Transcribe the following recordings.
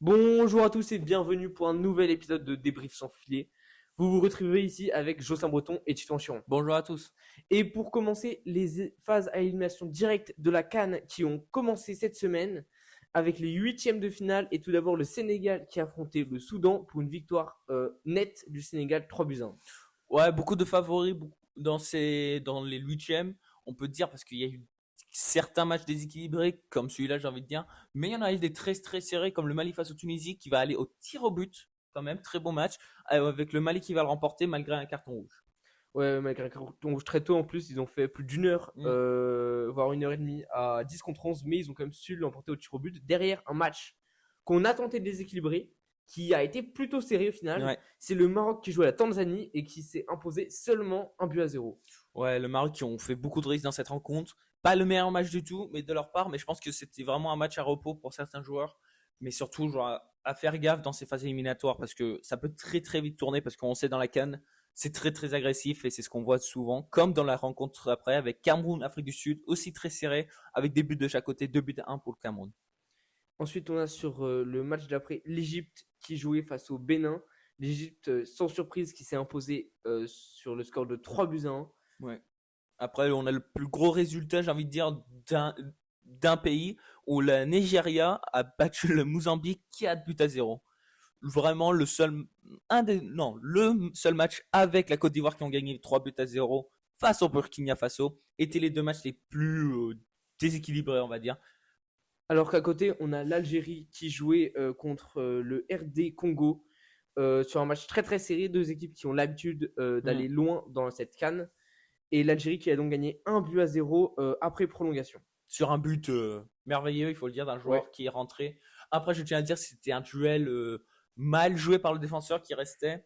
Bonjour à tous et bienvenue pour un nouvel épisode de Débrief sans filet. Vous vous retrouvez ici avec Jocelyn Breton et Titouan Chiron. Bonjour à tous. Et pour commencer les phases à élimination directe de la CAN qui ont commencé cette semaine avec les huitièmes de finale et tout d'abord le Sénégal qui a affronté le Soudan pour une victoire nette du Sénégal 3-1. Ouais, beaucoup de favoris dans les huitièmes, on peut dire, parce qu'il y a eu certains matchs déséquilibrés, comme celui-là, j'ai envie de dire. Mais il y en a eu des très très serrés, comme le Mali face au Tunisie, qui va aller au tir au but, quand même, très bon match, avec le Mali qui va le remporter malgré un carton rouge. Ouais, malgré un carton rouge très tôt en plus, ils ont fait plus d'une heure, Mm. voire une heure et demie à 10 contre 11, mais ils ont quand même su l'emporter au tir au but. Derrière un match qu'on a tenté de déséquilibrer, qui a été plutôt serré au final, Ouais. c'est le Maroc qui jouait à la Tanzanie et qui s'est imposé seulement 1-0. Ouais, le Maroc qui ont fait beaucoup de risques dans cette rencontre. Pas le meilleur match du tout, mais de leur part, mais je pense que c'était vraiment un match à repos pour certains joueurs, mais surtout genre, à faire gaffe dans ces phases éliminatoires parce que ça peut très très vite tourner parce qu'on sait dans la CAN, c'est très très agressif et c'est ce qu'on voit souvent, comme dans la rencontre après avec Cameroun, Afrique du Sud, aussi très serré avec des buts de chaque côté, 2 buts à 1 pour le Cameroun. Ensuite, on a sur le match d'après l'Égypte qui jouait face au Bénin. L'Égypte, sans surprise, qui s'est imposée sur le score de 3-1. Ouais. Après, on a le plus gros résultat, j'ai envie de dire, d'un pays où la Nigeria a battu le Mozambique 4 buts à 0. Vraiment le seul match avec la Côte d'Ivoire qui ont gagné 3 buts à 0 face au Burkina Faso étaient les deux matchs les plus déséquilibrés, on va dire. Alors qu'à côté, on a l'Algérie qui jouait contre le RD Congo sur un match très très serré. Deux équipes qui ont l'habitude Mm. d'aller loin dans cette CAN. Et l'Algérie qui a donc gagné 1-0 après prolongation. Sur un but merveilleux, il faut le dire, d'un Ouais. joueur qui est rentré. Après, je tiens à dire que c'était un duel mal joué par le défenseur qui restait.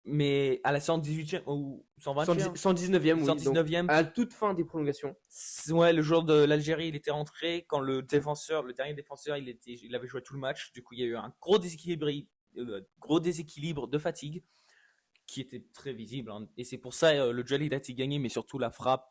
Mais à la 118e ou 120e, 119e, oui. Donc 119e, à la toute fin des prolongations. ouais, le joueur de l'Algérie, il était rentré quand le dernier défenseur, il avait joué tout le match. Du coup, il y a eu un gros déséquilibre de fatigue qui était très visible, hein. Et c'est pour ça le duel il a été gagné, mais surtout la frappe.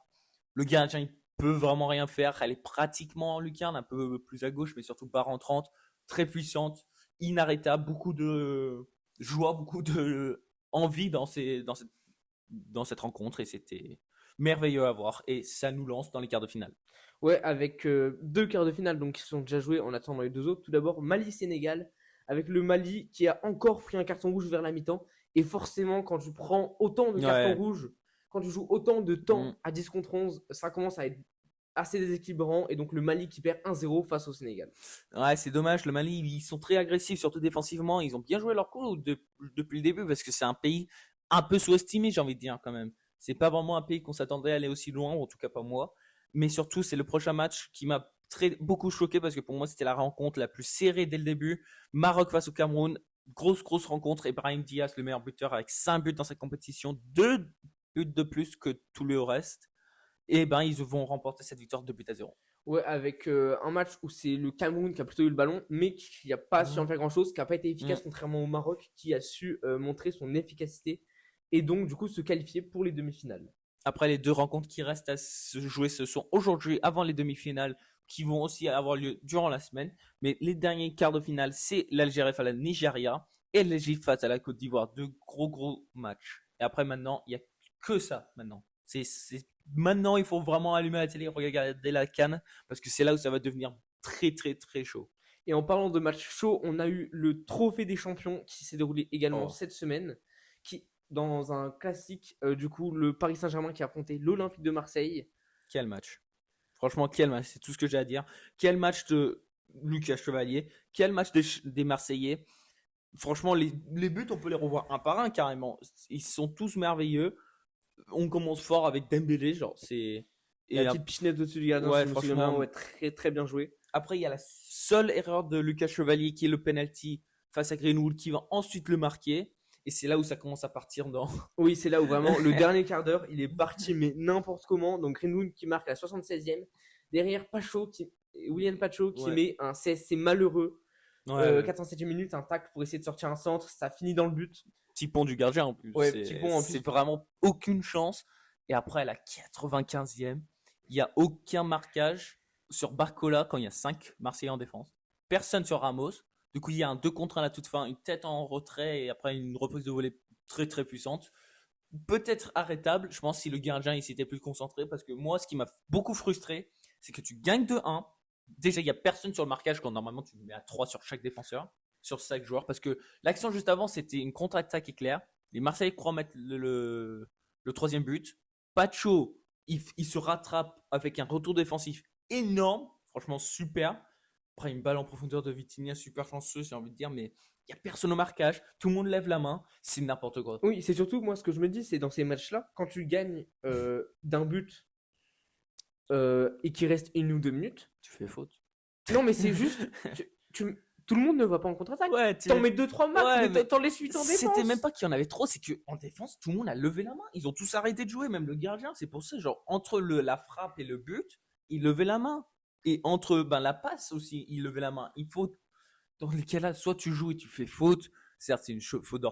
Le gardien, il peut vraiment rien faire. Elle est pratiquement en lucarne, un peu plus à gauche, mais surtout pas rentrante, très puissante, inarrêtable, beaucoup de joie, beaucoup de envie dans cette rencontre et c'était merveilleux à voir et ça nous lance dans les quarts de finale. Ouais, avec deux quarts de finale donc, qui sont déjà joués en attendant les deux autres. Tout d'abord, Mali-Sénégal, avec le Mali qui a encore pris un carton rouge vers la mi-temps. Et forcément, quand tu prends autant de cartons Ouais. rouges, quand tu joues autant de Mm. temps à 10 contre 11, ça commence à être assez déséquilibrant. Et donc le Mali qui perd 1-0 face au Sénégal. Ouais, c'est dommage. Le Mali, ils sont très agressifs, surtout défensivement. Ils ont bien joué leur coup depuis le début parce que c'est un pays un peu sous-estimé, j'ai envie de dire quand même. C'est pas vraiment un pays qu'on s'attendrait à aller aussi loin, ou en tout cas pas moi. Mais surtout, c'est le prochain match qui m'a beaucoup choqué parce que pour moi, c'était la rencontre la plus serrée dès le début. Maroc face au Cameroun, grosse rencontre. Et Brahim Diaz, le meilleur buteur, avec 5 buts dans cette compétition, 2 buts de plus que tout le reste. Et ben, ils vont remporter cette victoire 2 buts à 0. Ouais, avec un match où c'est le Cameroun qui a plutôt eu le ballon, mais qui n'a pas su en faire grand-chose, qui n'a pas été efficace, Mm. contrairement au Maroc, qui a su montrer son efficacité et donc du coup se qualifier pour les demi-finales. Après, les deux rencontres qui restent à se jouer, ce sont aujourd'hui avant les demi-finales qui vont aussi avoir lieu durant la semaine. Mais les derniers quarts de finale, c'est l'Algérie face à la Nigeria et l'Égypte face à la Côte d'Ivoire. Deux gros matchs. Et après, maintenant, il n'y a que ça maintenant. Maintenant, il faut vraiment allumer la télé, regarder la CAN parce que c'est là où ça va devenir très chaud. Et en parlant de match chaud, on a eu le Trophée des Champions qui s'est déroulé également Oh, cette semaine, qui dans un classique, du coup, le Paris Saint-Germain qui a affronté l'Olympique de Marseille. quel match. Franchement, quel match. C'est tout ce que j'ai à dire. Quel match de Lucas Chevalier. Quel match des Marseillais. Franchement, les buts, on peut les revoir un par un carrément. Ils sont tous merveilleux. On commence fort avec Dembélé, genre c'est. La Et petite pichenette au-dessus du gardien, si ouais, je me souviens bien, franchement. ouais, très bien joué. Après, il y a la seule erreur de Lucas Chevalier qui est le penalty face à Greenwood qui va ensuite le marquer. Et c'est là où ça commence à partir dans. Oui, c'est là où vraiment le dernier quart d'heure, il est parti, mais n'importe comment. Donc Greenwood qui marque à la 76e. Derrière, William Pacho qui Ouais. met un CSC malheureux. Ouais. 407e minute, un tacle pour essayer de sortir un centre. Ça finit dans le but. Petit pont du gardien en plus. Ouais, petit pont en C'est plus. vraiment aucune chance. Et après, à la 95e, il n'y a aucun marquage sur Barcola quand il y a 5 Marseillais en défense. Personne sur Ramos. Du coup, il y a un 2 contre 1 à la toute fin, une tête en retrait et après une reprise de volée très très puissante. Peut-être arrêtable, je pense, si le gardien il s'était plus concentré. Parce que moi, ce qui m'a beaucoup frustré, c'est que tu gagnes 2-1. Déjà, il n'y a personne sur le marquage quand normalement tu mets à 3 sur chaque défenseur, sur chaque joueur. Parce que l'action juste avant, c'était une contre-attaque éclair. Les Marseillais croient mettre le troisième but. Pacho, il se rattrape avec un retour défensif énorme. Franchement, super. Après, une balle en profondeur de Vitinha, super chanceux, j'ai envie de dire. Mais il n'y a personne au marquage. Tout le monde lève la main. C'est n'importe quoi. Oui, c'est surtout, moi, ce que je me dis, c'est dans ces matchs-là, quand tu gagnes d'un but et qu'il reste 1 ou 2 minutes. Tu fais faute. Non, mais c'est juste. Tout le monde ne va pas en contre-attaque. Ouais, T'en mets 2-3 max, ouais, mais mais t'en laisses 8 en défense. c'était même pas qu'il y en avait trop, c'est qu'en défense, tout le monde a levé la main. Ils ont tous arrêté de jouer, même le gardien. C'est pour ça, genre, entre la frappe et le but, il levait la main. Et entre la passe aussi, il levait la main. Il faut, dans les cas-là, soit tu joues et tu fais faute. Certes, c'est une faute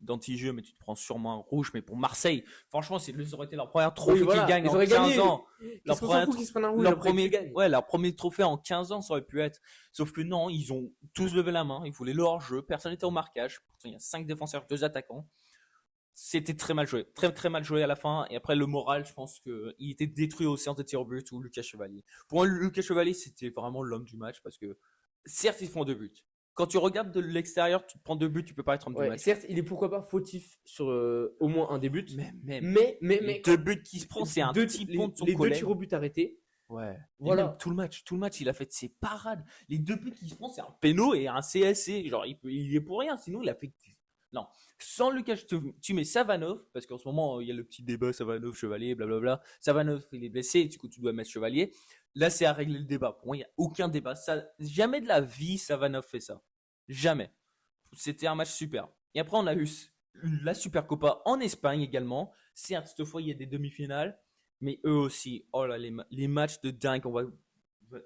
d'anti-jeu, mais tu te prends sûrement un rouge. Mais pour Marseille, franchement, ça aurait été leur première trophée Oui, voilà, qu'ils gagnent ils en auraient 15 gagné. ans. Qu'est-ce qu'on s'en fout qu'ils se prennent un rouge Leur après qu'ils premier, gagnent. ouais, leur premier trophée en 15 ans, ça aurait pu être. Sauf que non, ils ont tous levé la main. Ils voulaient le hors-jeu. Personne n'était au marquage. Pourtant, il y a 5 défenseurs, 2 attaquants. C'était très mal joué. Très, très mal joué à la fin. Et après, le moral, je pense qu'il était détruit aux séances de tir au but ou Lucas Chevalier. Pour moi, Lucas Chevalier, c'était vraiment l'homme du match parce que, certes, ils font 2 buts. Quand tu regardes de l'extérieur, tu te prends 2 buts, tu peux pas être homme du Ouais, match. certes, il est pourquoi pas fautif sur au moins un des buts. Mais Mais 2 buts qui se prend, c'est un petit pont de son les 2 collègue. tirs au but arrêtés. Ouais. Voilà. Et même tout le match, il a fait ses parades. Les 2 buts qu'il se prend, c'est un péno et un CSC. Genre, il y est pour rien. Sinon, il a fait. Non. Sans Lucas, tu mets Savanov, parce qu'en ce moment, il y a le petit débat Savanov, Chevalier, blablabla. Savanov, il est blessé, du coup, tu dois mettre Chevalier. Là, c'est à régler le débat. Pour moi, il n'y a aucun débat. Jamais de la vie, Savanov fait ça. Jamais. C'était un match super. Et après, on a eu la Supercopa en Espagne également. Certes, cette fois, il y a des demi-finales. Mais eux aussi, oh là, les matchs de dingue,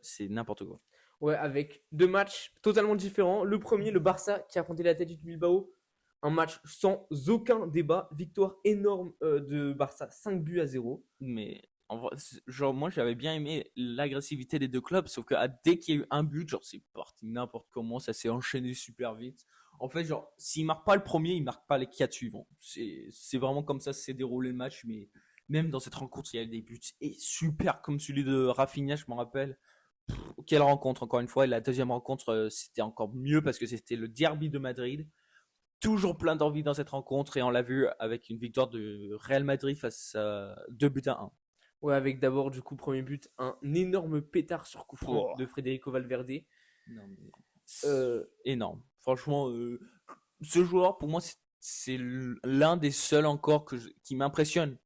c'est n'importe quoi. Ouais, avec 2 matchs totalement différents. Le premier, le Barça qui a affronté l'Athletic Bilbao. Un match sans aucun débat. Victoire énorme de Barça, 5-0. Mais en vrai, genre, moi, j'avais bien aimé l'agressivité des deux clubs, sauf que dès qu'il y a eu un but, genre, c'est parti n'importe comment, ça s'est enchaîné super vite. En fait, genre, s'ils marquent pas le premier, ils marquent pas les 4 suivants. C'est vraiment comme ça s'est déroulé le match, mais même dans cette rencontre, il y a eu des buts et super comme celui de Rafinha, je m'en rappelle. Quelle rencontre, encore une fois. Et la deuxième rencontre, c'était encore mieux parce que c'était le derby de Madrid. Toujours plein d'envie dans cette rencontre et on l'a vu avec une victoire de Real Madrid face à 2-1. Ouais, avec d'abord, du coup, premier but, un énorme pétard sur coup franc de Federico Valverde. Non, mais énorme. Franchement, ce joueur, pour moi, c'est l'un des seuls encore qui m'impressionne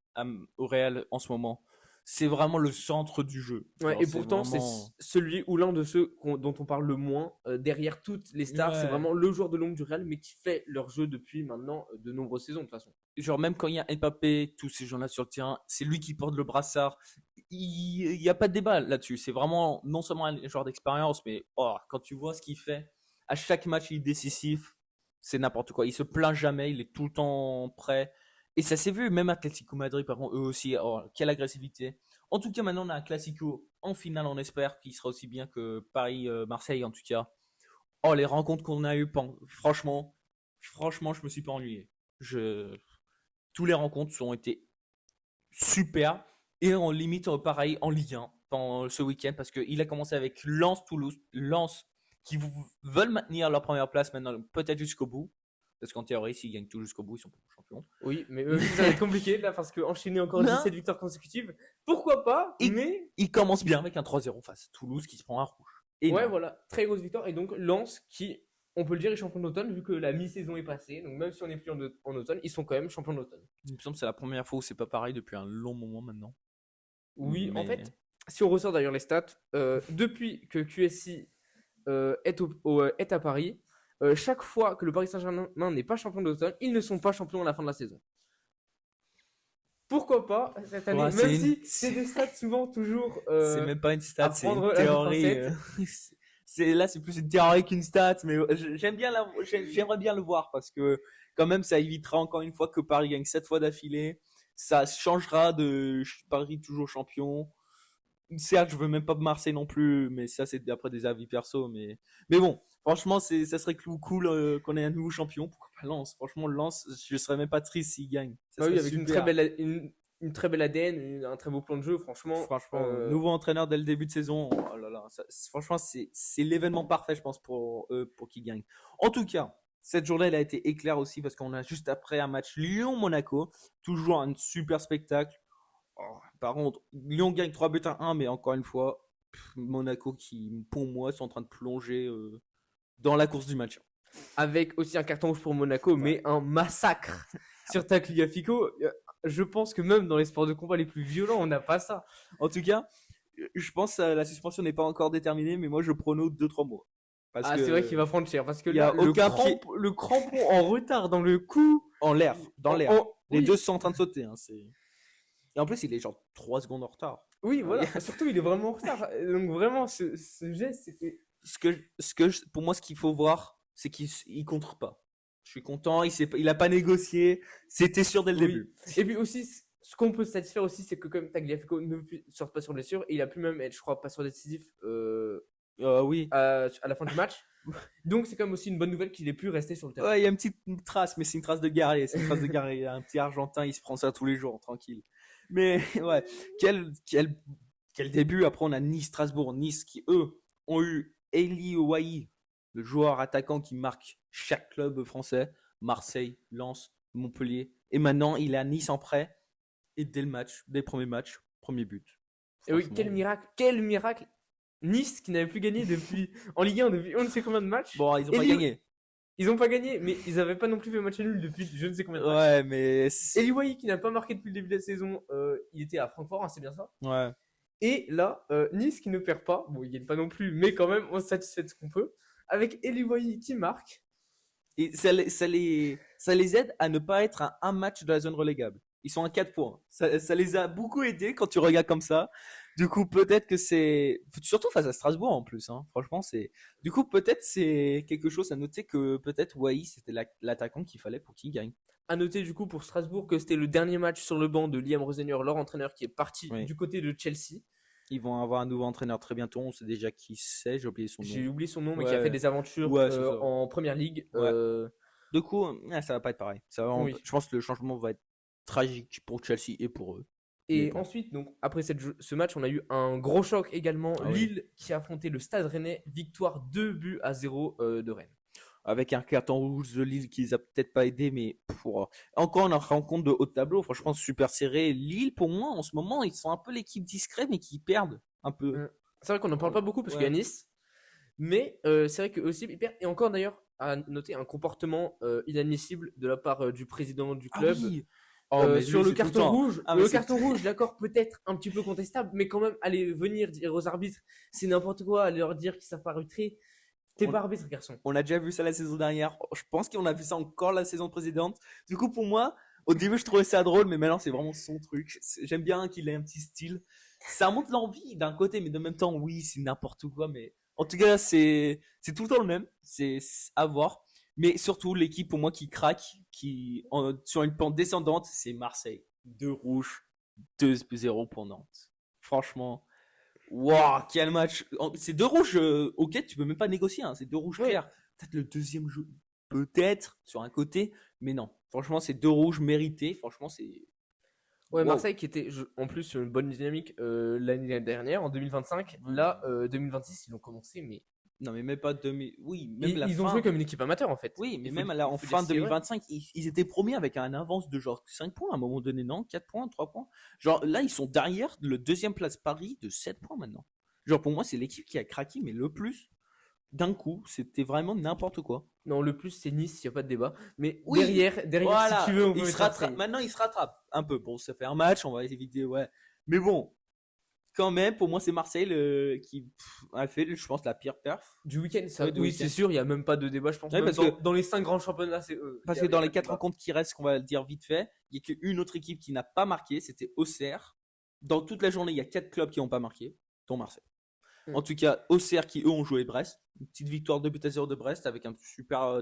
au Real en ce moment. C'est vraiment le centre du jeu. Ouais, genre, et pourtant, vraiment... c'est celui ou l'un de ceux dont on parle le moins. Derrière toutes les stars, Ouais. c'est vraiment le joueur de l'ombre du Real, mais qui fait leur jeu depuis maintenant de nombreuses saisons de toute façon. Genre, même quand il y a Mbappé, tous ces gens-là sur le terrain, c'est lui qui porte le brassard. Il n'y a pas de débat là-dessus. C'est vraiment non seulement un joueur d'expérience, mais quand tu vois ce qu'il fait, à chaque match, il est décisif. C'est n'importe quoi. Il se plaint jamais, il est tout le temps prêt. Et ça s'est vu, même Atlético Madrid, par contre, eux aussi, quelle agressivité. En tout cas, maintenant, on a un Classico en finale, on espère, qui sera aussi bien que Paris-Marseille, en tout cas. Oh, les rencontres qu'on a eues, franchement, je me suis pas ennuyé. Tous les rencontres ont été super. Et on limite pareil en Ligue 1 pendant ce week-end parce qu'il a commencé avec Lens-Toulouse. Lens qui veulent maintenir leur première place maintenant, peut-être jusqu'au bout. Parce qu'en théorie, s'ils gagnent tout jusqu'au bout, ils sont champions. Oui, mais ça va être compliqué là parce qu'enchaîner encore 17 victoires consécutives, pourquoi pas, mais. Ils commencent bien avec un 3-0 face à Toulouse qui se prend un rouge. Ouais, voilà, très grosse victoire. Et donc Lens qui, on peut le dire, est champion d'automne vu que la mi-saison est passée. Donc même si on n'est plus en automne, ils sont quand même champions d'automne. Il me semble que c'est la première fois où c'est pas pareil depuis un long moment maintenant. Oui, en fait, si on ressort d'ailleurs les stats, depuis que QSI est à Paris, chaque fois que le Paris Saint-Germain n'est pas champion d'automne, ils ne sont pas champions à la fin de la saison. Pourquoi pas cette année, même si c'est des stats souvent toujours. C'est même pas une stat, c'est une théorie. Là, c'est plus une théorie qu'une stat, mais j'aimerais bien le voir parce que quand même, ça évitera encore une fois que Paris gagne 7 fois d'affilée. Ça changera de Paris toujours champion. Certes, je veux même pas Marseille non plus, mais ça c'est après des avis perso. Mais bon, Franchement, ça serait cool qu'on ait un nouveau champion. Pourquoi pas Lens? Franchement, Lens, je serais même pas triste s'il gagne. Ça Bah oui, serait avec super. une très belle ADN, un très beau plan de jeu, franchement. Franchement, nouveau entraîneur dès le début de saison. Oh là là, franchement, c'est l'événement parfait, je pense, pour qu'il gagne. En tout cas, cette journée, elle a été éclair aussi parce qu'on a juste après un match Lyon-Monaco. Toujours un super spectacle. Oh, par contre, Lyon gagne 3 buts à 1, mais encore une fois, Monaco qui, pour moi, sont en train de plonger dans la course du match. Avec aussi un carton rouge pour Monaco, mais un massacre sur Tagliafico. Je pense que même dans les sports de combat les plus violents, on n'a pas ça. En tout cas, je pense que la suspension n'est pas encore déterminée, mais moi, je prono 2-3 mois. Parce c'est vrai qu'il va prendre cher. Parce que y a là, le crampon en retard dans le cou. En l'air, dans l'air. Les oui. deux sont en train de sauter. Hein, et en plus, il est genre 3 secondes en retard. Oui, voilà. Surtout, il est vraiment en retard. Donc, vraiment, ce geste, c'était. Pour moi, ce qu'il faut voir, c'est qu'il contre pas. Je suis content, il a pas négocié. C'était sûr dès le début. Et puis aussi, ce qu'on peut se satisfaire aussi, c'est que comme Tagliafico ne sort pas sur blessure, et il a pu même être, je crois, passeur décisif oui. à la fin du match. Donc c'est quand même aussi une bonne nouvelle qu'il ait pu rester sur le terrain. Ouais, il y a une petite trace, mais c'est une trace de guerrier. C'est une trace de guerrier. Un petit Argentin, il se prend ça tous les jours, tranquille. Mais ouais, quel début. Après, on a Nice-Strasbourg. Nice qui, eux, ont eu Eli Ouahi, le joueur attaquant qui marque chaque club français. Marseille, Lens, Montpellier. Et maintenant, il est à Nice en prêt. Et dès le premier match, premier but. Et oui, quel miracle. Nice qui n'avait plus gagné en Ligue 1 depuis on ne sait combien de matchs. Bon, ils ont pas gagné. Ils n'ont pas gagné, mais ils n'avaient pas non plus fait match nul depuis je ne sais combien de matchs. Ouais, mais. Eli Wahi qui n'a pas marqué depuis le début de la saison, il était à Francfort, hein, c'est bien ça. Ouais. Et là, Nice qui ne perd pas, bon, il gagne pas non plus, mais quand même, on se satisfait de ce qu'on peut. Avec Eli Wahi qui marque. Et ça les aide à ne pas être à un match de la zone relégable. Ils sont à 4 points. Ça les a beaucoup aidés quand tu regardes comme ça. Du coup, peut-être que c'est. Surtout face à Strasbourg en plus. Hein. Franchement, c'est. Du coup, peut-être c'est quelque chose à noter que peut-être Wai, c'était l'attaquant qu'il fallait pour qu'il gagne. À noter du coup pour Strasbourg que c'était le dernier match sur le banc de Liam Rosenior, leur entraîneur qui est parti du côté de Chelsea. Ils vont avoir un nouveau entraîneur très bientôt. On sait déjà qui c'est. J'ai oublié son nom. J'ai oublié son nom, mais qui a fait des aventures en première ligue. Du coup, ça va pas être pareil. Je pense que le changement va être tragique pour Chelsea et pour eux. Et ensuite, donc, après ce match, on a eu un gros choc également. Lille qui a affronté le Stade Rennais, victoire 2-0 de Rennes. Avec un carton rouge de Lille qui les a peut-être pas aidés, mais encore une rencontre de haut de tableau, franchement super serré. Lille, pour moi, en ce moment, ils sont un peu l'équipe discrète, mais qui perdent un peu. C'est vrai qu'on n'en parle pas beaucoup parce qu'il y a Nice, mais c'est vrai qu'eux aussi ils perdent. Et encore d'ailleurs, à noter un comportement inadmissible de la part du président du club. Sur le carton rouge, carton rouge, d'accord, peut-être un petit peu contestable, mais quand même, aller venir dire aux arbitres, c'est n'importe quoi, aller leur dire qu'ils savent pas arbitrer. T'es pas arbitre, garçon. On a déjà vu ça la saison dernière. Je pense qu'on a vu ça encore la saison précédente. Du coup, pour moi, au début, je trouvais ça drôle, mais maintenant, c'est vraiment son truc. J'aime bien qu'il ait un petit style. Ça montre l'envie d'un côté, mais de même temps, oui, c'est n'importe quoi. Mais en tout cas, c'est tout le temps le même. C'est à voir. Mais surtout, l'équipe pour moi qui craque, sur une pente descendante, c'est Marseille. 2 rouges, 2-0 pour Nantes. Franchement, waouh, quel match. C'est 2 rouges auxquels tu peux même pas négocier. Hein. C'est 2 rouges clairs. Peut-être le deuxième jeu, peut-être sur un côté, mais non. Franchement, c'est 2 rouges mérités. Franchement, c'est. Ouais, Marseille qui était en plus sur une bonne dynamique l'année dernière, en 2025. Là, 2026, ils ont commencé, mais. Non, mais même pas 2000. Oui, même ils ont joué comme une équipe amateur en fait. Oui, mais même là, en fin 2025, ils étaient premiers avec un avance de genre 5 points à un moment donné, non 4 points, 3 points. Genre là, ils sont derrière le deuxième place Paris de 7 points maintenant. Genre pour moi, c'est l'équipe qui a craqué, mais le plus d'un coup, c'était vraiment n'importe quoi. Non, le plus, c'est Nice, il n'y a pas de débat. Mais derrière voilà, si tu veux, on peut maintenant, il se rattrape un peu. Bon, ça fait un match, on va éviter, ouais. Mais bon. Quand même, pour moi, c'est Marseille qui a fait, je pense, la pire perf. Du week-end, ça. Oui, c'est sûr, il n'y a même pas de débat, je pense. Ouais, parce que dans les 5 grands championnats, c'est eux. Parce que dans les 4 rencontres qui restent, qu'on va le dire vite fait, il n'y a qu'une autre équipe qui n'a pas marqué, c'était Auxerre. Dans toute la journée, il y a 4 clubs qui n'ont pas marqué, dont Marseille. En tout cas, Auxerre qui, eux, ont joué Brest. Une petite victoire 2-0 de Brest avec un super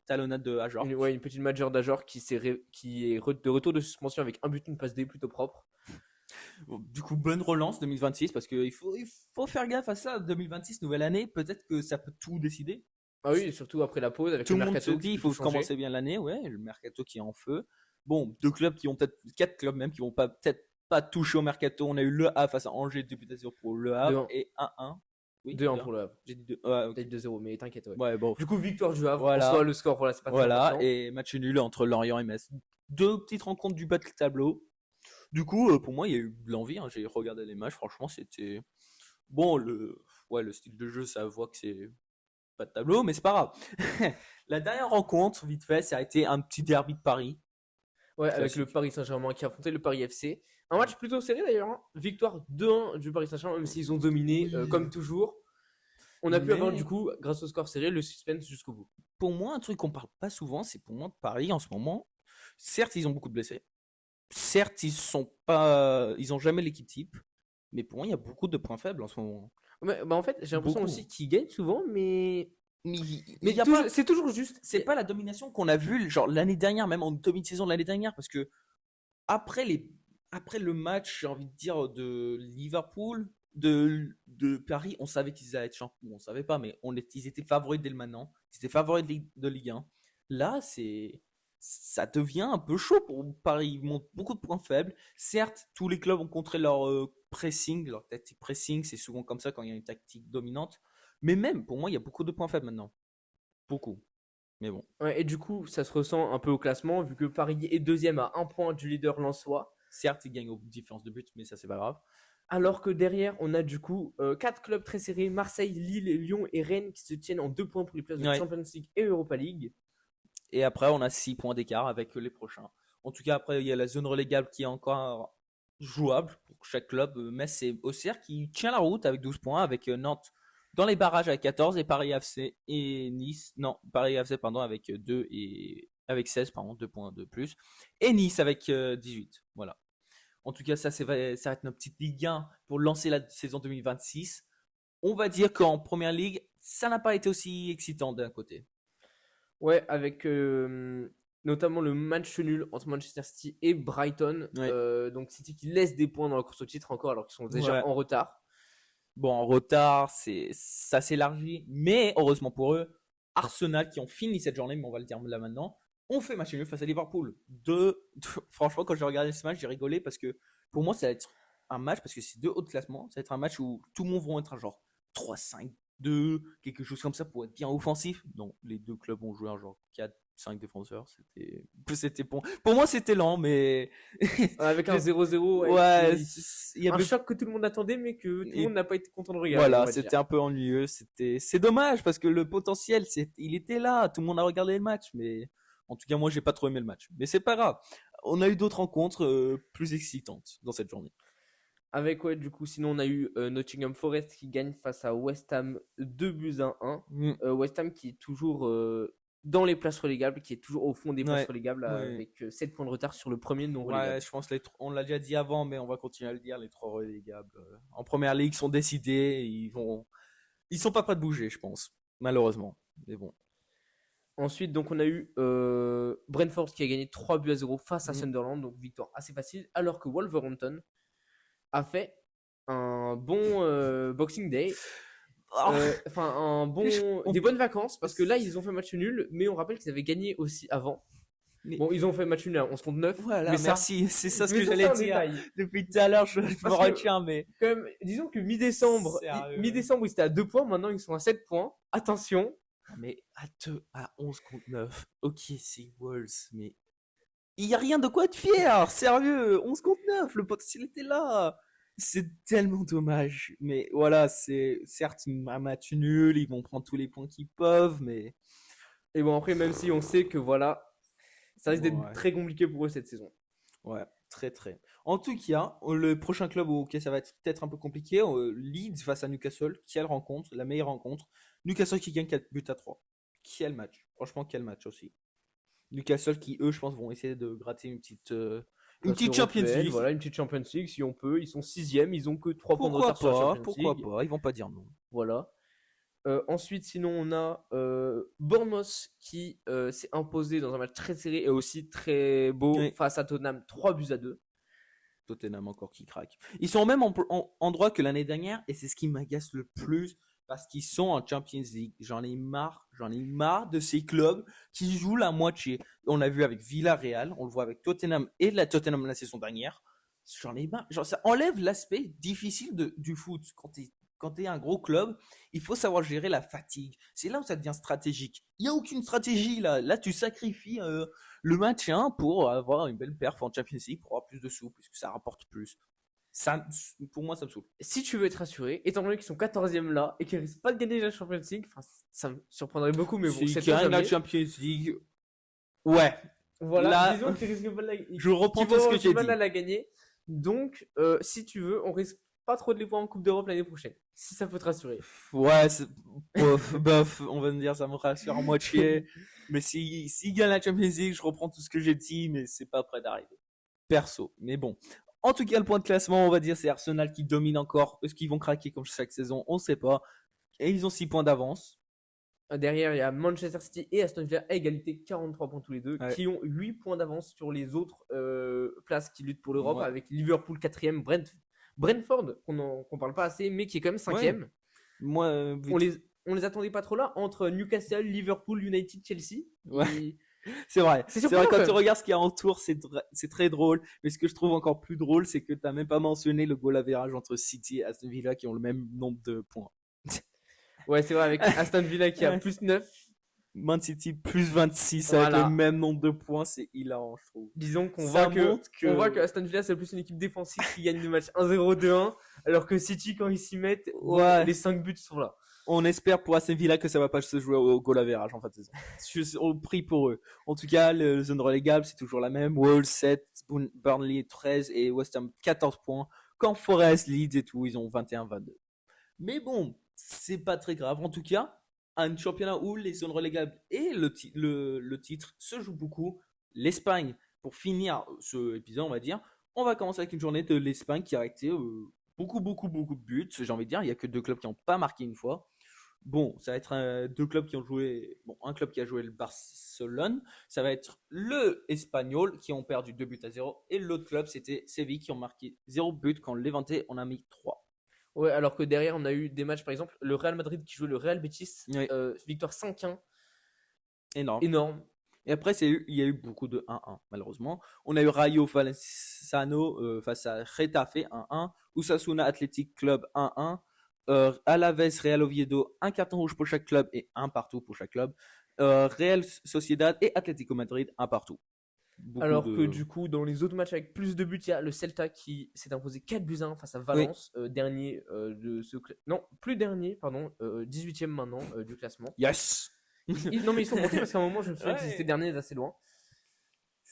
talonnade de Ajor. Une petite major d'Ajor qui est de retour de suspension avec un but, une passe D plutôt propre. Du coup, bonne relance 2026 parce qu'il faut faire gaffe à ça. 2026, nouvelle année, peut-être que ça peut tout décider. Ah oui, surtout après la pause avec Tout le le monde mercato se dit, il faut commencer bien l'année, ouais, le mercato qui est en feu. Bon, 2 clubs qui ont peut-être, 4 clubs même, qui vont peut-être pas toucher au mercato. On a eu Le Havre face à Angers, 2 buts à 0 pour Le Havre 2-1. et 1-1. Oui, 2-1 2-1. pour le Havre. J'ai dit 2. Ouais, ok. T'as dit 2-0, mais t'inquiète, ouais. Ouais, bon. Du coup, victoire du Havre. En Voilà. soi, le score, voilà, c'est pas très Voilà, important. et match nul entre Lorient et Metz. 2 petites rencontres du bas de tableau. Du coup, pour moi, il y a eu de l'envie. Hein. J'ai regardé les matchs, franchement, c'était. Bon, le style de jeu, ça voit que c'est pas de tableau, mais c'est pas grave. La dernière rencontre, vite fait, ça a été un petit derby de Paris. Ouais, avec Classique. le Paris Saint-Germain qui a affronté le Paris FC. Un match plutôt serré d'ailleurs. Hein. Victoire 2-1 du Paris Saint-Germain, même s'ils ont dominé Oui. comme toujours. On a pu Mais- avoir du coup, grâce au score serré, le suspense jusqu'au bout. Pour moi, un truc qu'on parle pas souvent, c'est pour moi de Paris en ce moment. Certes, ils ont beaucoup de blessés. Certes, ils ont jamais l'équipe type. Mais pour moi, il y a beaucoup de points faibles en ce moment. Bah, en fait, j'ai l'impression Beaucoup. aussi qu'ils gagnent souvent, mais Mais mais il y a pas. c'est toujours juste. C'est pas la domination qu'on a vue genre l'année dernière, même en demi-saison de l'année dernière, parce que après le match, j'ai envie de dire de Liverpool, de Paris, on savait qu'ils allaient être champions. On savait pas, mais ils étaient favoris dès le maintenant. Ils étaient favoris de Ligue 1. Là, ça devient un peu chaud pour Paris. Ils montrent beaucoup de points faibles. Certes, tous les clubs ont contré leur pressing, leur tactique pressing. C'est souvent comme ça quand il y a une tactique dominante. Mais même, pour moi, il y a beaucoup de points faibles maintenant. Beaucoup. Mais bon. Ouais, et du coup, ça se ressent un peu au classement, vu que Paris est deuxième à 1 point du leader lensois. Certes, ils gagnent aux différences de but, mais ça, c'est pas grave. Alors que derrière, on a du coup 4 clubs très serrés, Marseille, Lille, Lyon et Rennes, qui se tiennent en 2 points pour les places de Ouais. Champions League et Europa League. Et après, on a 6 points d'écart avec les prochains. En tout cas, après, il y a la zone relégable qui est encore jouable pour chaque club. Metz et Auxerre qui tient la route avec 12 points, avec Nantes dans les barrages avec 14 et Paris FC et Nice. Non, Paris FC, pardon, avec 2 et avec 16, pardon, 2 points de plus. Et Nice avec 18. Voilà. En tout cas, ça va être notre petite Ligue 1 pour lancer la saison 2026. On va dire qu'en première ligue, ça n'a pas été aussi excitant d'un côté. Ouais, avec notamment le match nul entre Manchester City et Brighton. Ouais. Donc City qui laisse des points dans la course au titre encore alors qu'ils sont déjà Ouais. en retard. Bon, en retard, ça s'élargit, mais heureusement pour eux, Arsenal qui ont fini cette journée, mais on va le dire là maintenant, ont fait match nul face à Liverpool. Franchement, quand j'ai regardé ce match, j'ai rigolé parce que pour moi, ça va être un match, parce que c'est 2 hauts de classement, ça va être un match où tout le monde va être un genre 3-5-2, quelque chose comme ça pour être bien offensif. Donc, les 2 clubs vont jouer un genre 4-5 défenseurs. C'était bon. Pour moi, c'était lent, mais. Avec un 0-0. Ouais, il y avait un choc que tout le monde attendait, mais que tout le monde n'a pas été content de regarder. Voilà, c'était un peu ennuyeux. C'est dommage parce que le potentiel, il était là. Tout le monde a regardé le match, mais en tout cas, moi, j'ai pas trop aimé le match. Mais c'est pas grave. On a eu d'autres rencontres plus excitantes dans cette journée. Avec, ouais, du coup, sinon, on a eu Nottingham Forest qui gagne face à West Ham 2-1. West Ham qui est toujours dans les places relégables, qui est toujours au fond des places relégables avec 7 points de retard sur le premier non relégable. Ouais, je pense on l'a déjà dit avant, mais on va continuer à le dire, les 3 relégables en première ligue sont décidés, ils sont pas prêts de bouger, je pense, malheureusement. Mais bon. Ensuite, donc, on a eu Brentford qui a gagné 3-0 face à Sunderland, donc victoire assez facile, alors que Wolverhampton a fait un bon Boxing Day. Enfin, des bonnes vacances, parce que là, ils ont fait match nul, mais on rappelle qu'ils avaient gagné aussi avant. Bon, ils ont fait match nul à 11 contre 9. Voilà, mais merci, c'est ça ce que j'allais dire. Depuis tout à l'heure, je me retiens, mais. Quand même, disons que mi-décembre, ils étaient à 2 points, maintenant ils sont à 7 points. Attention. Mais à 11 contre 9, ok, c'est Wolves, mais. Il n'y a rien de quoi être fier, sérieux, 11 contre 9, le potentiel était là. C'est tellement dommage. Mais voilà, c'est certes un match nul, ils vont prendre tous les points qu'ils peuvent, mais. Et bon, après, même si on sait que voilà, ça risque d'être très compliqué pour eux cette saison. Ouais, très très. En tout cas, le prochain club auquel ça va être peut-être un peu compliqué, Leeds face à Newcastle. Quelle rencontre, la meilleure rencontre. Newcastle qui gagne 4-3. Quel match. Franchement, quel match aussi. Newcastle qui, eux, je pense, vont essayer de gratter une petite Champions League. Voilà, une petite Champions League si on peut. Ils sont 6e, ils ont que 3 points de retard sur la Champions League. Pourquoi pas, ils vont pas dire non. Voilà. Ensuite, sinon, on a Bournemouth qui s'est imposé dans un match très serré et aussi très beau face à Tottenham, 3-2. Tottenham encore qui craque. Ils sont au même endroit que l'année dernière et c'est ce qui m'agace le plus parce qu'ils sont en Champions League. J'en ai marre de ces clubs qui jouent la moitié. On l'a vu avec Villarreal, on le voit avec Tottenham et la Tottenham la saison dernière. J'en ai marre. Genre, ça enlève l'aspect difficile du foot. Quand t'es un gros club, il faut savoir gérer la fatigue. C'est là où ça devient stratégique. Il n'y a aucune stratégie là. Là, tu sacrifies le maintien pour avoir une belle perf en Champions League, pour avoir plus de sous, puisque ça rapporte plus. Ça, pour moi, ça me saoule. Si tu veux être rassuré, étant donné qu'ils sont 14e là et qu'ils risquent pas de gagner la Champions League, ça me surprendrait beaucoup, mais bon, S'ils c'est gagnent la Champions League, ouais. Voilà, Là, disons qu'ils risquent pas de la gagner. je reprends tout ce que j'ai dit. à la gagner. Donc, si tu veux, on risque pas trop de les voir en Coupe d'Europe l'année prochaine. Si ça peut te rassurer. Ouais, bof, on va me dire, ça me rassure en moitié. Mais s'ils gagnent la Champions League, je reprends tout ce que j'ai dit, mais c'est pas près d'arriver. Perso. Mais bon. En tout cas, le point de classement, on va dire, c'est Arsenal qui domine encore. Est-ce qu'ils vont craquer comme chaque saison? On ne sait pas. Et ils ont 6 points d'avance. Derrière, il y a Manchester City et Aston Villa à égalité, 43 points tous les deux, Ouais. qui ont 8 points d'avance sur les autres places qui luttent pour l'Europe, Ouais. avec Liverpool 4e, Brentford, qu'on parle pas assez, mais qui est quand même 5e. Moi, On les attendait pas trop là, entre Newcastle, Liverpool, United, Chelsea. Ouais. C'est vrai. C'est C'est surprenant, vrai, quand quand tu même. regardes ce qu'il y a autour, c'est très drôle. Mais ce que je trouve encore plus drôle, c'est que tu n'as même pas mentionné le goal average entre City et Aston Villa qui ont le même nombre de points. Ouais, c'est vrai, avec Aston Villa qui a Ouais. plus 9. Man City plus 26 Voilà. avec le même nombre de points, c'est hilarant, je trouve. Disons qu'on Ça voit montre que- on voit que Aston Villa c'est plus une équipe défensive qui gagne le match 1-0, 2-1, alors que City quand ils s'y mettent, Ouais. les 5 buts sont là. On espère pour Aston Villa que ça va pas se jouer au goal average en fin de saison. On prie pour eux. En tout cas, le zone relégable, c'est toujours la même. Wolves 7, Burnley 13 et West Ham 14 points. Quand Forest, Leeds et tout, ils ont 21-22. Mais bon, c'est pas très grave. En tout cas, un championnat où les zones relégables et le titre se jouent beaucoup. L'Espagne, pour finir ce épisode, on va dire, on va commencer avec une journée de l'Espagne qui a été beaucoup de buts. J'ai envie de dire, il y a que 2 clubs qui n'ont pas marqué une fois. Bon, ça va être 2 clubs qui ont joué. Bon, un club qui a joué le Barcelone. Ça va être le Espagnol qui ont perdu 2-0. Et l'autre club, c'était Séville qui ont marqué 0 but quand Levante en a mis 3. Ouais, alors que derrière on a eu des matchs, par exemple, le Real Madrid qui jouait le Real Betis, Oui. victoire 5-1, Énorme. énorme. Et après, il y a eu beaucoup de 1-1, malheureusement. On a eu Rayo Vallecano face à Getafe 1-1. Osasuna Athletic Club 1-1. Alaves Real Oviedo, un carton rouge pour chaque club et un partout pour chaque club. Real Sociedad et Atlético Madrid, un partout. Alors que du coup, dans les autres matchs avec plus de buts, il y a le Celta qui s'est imposé 4-1 face à Valence, dernier de ce non, plus dernier, pardon, 18e maintenant du classement. Yes. Non mais ils sont montés parce qu'à un moment je me souviens qu'ils étaient derniers d'assez loin.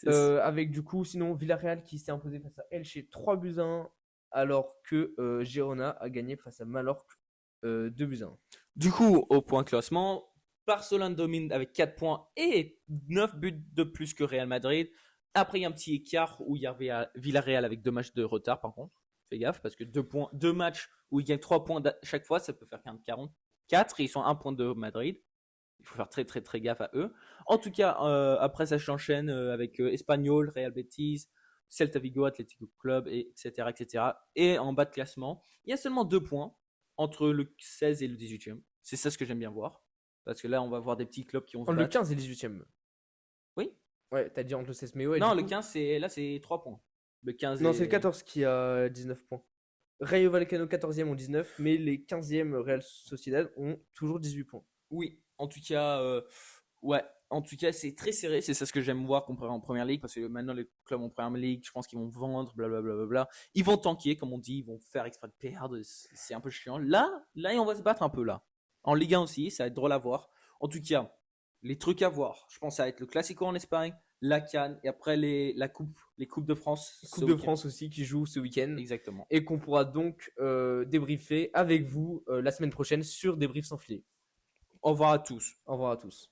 Avec du coup sinon Villarreal qui s'est imposé face à Elche 3-1 alors que Girona a gagné face à Mallorca 2-1. Du coup, au point classement, Barcelone domine avec 4 points et 9 buts de plus que Real Madrid. Après, il y a un petit écart où il y avait Villarreal avec 2 matchs de retard par contre. Fais gaffe parce que 2 matchs où ils gagnent 3 points chaque fois, ça peut faire 44 et ils sont 1 point de Madrid. Il faut faire très gaffe à eux. En tout cas, après ça s'enchaîne avec Espanyol, Real Betis, Celta Vigo, Atlético Club, etc. Et en bas de classement, il y a seulement 2 points entre le 16 et le 18e. C'est ça ce que j'aime bien voir. Parce que là, on va voir des petits clubs qui ont Le 15 et le 18e. Oui. Ouais, t'as dit entre le 16, mais ouais. Non, le 15, c'est 3 points. Le 15 non, c'est le 14 qui a 19 points. Rayo Vallecano 14e ont 19, mais les 15e Real Sociedad ont toujours 18 points. Oui, en tout cas, ouais. En tout cas, c'est très serré. C'est ça ce que j'aime voir comparé en première ligue. Parce que maintenant, les clubs en première ligue, je pense qu'ils vont vendre, blablabla. Ils vont tanker, comme on dit. Ils vont faire exprès de perdre. C'est un peu chiant. Là, on va se battre un peu là. En Ligue 1 aussi, ça va être drôle à voir. En tout cas, les trucs à voir. Je pense que ça va être le Classico en Espagne, la CAN et après les Coupes de France. Coupe de France aussi qui joue ce week-end. Exactement. Et qu'on pourra donc débriefer avec vous la semaine prochaine sur Débrief sans filet. Au revoir à tous. Au revoir à tous.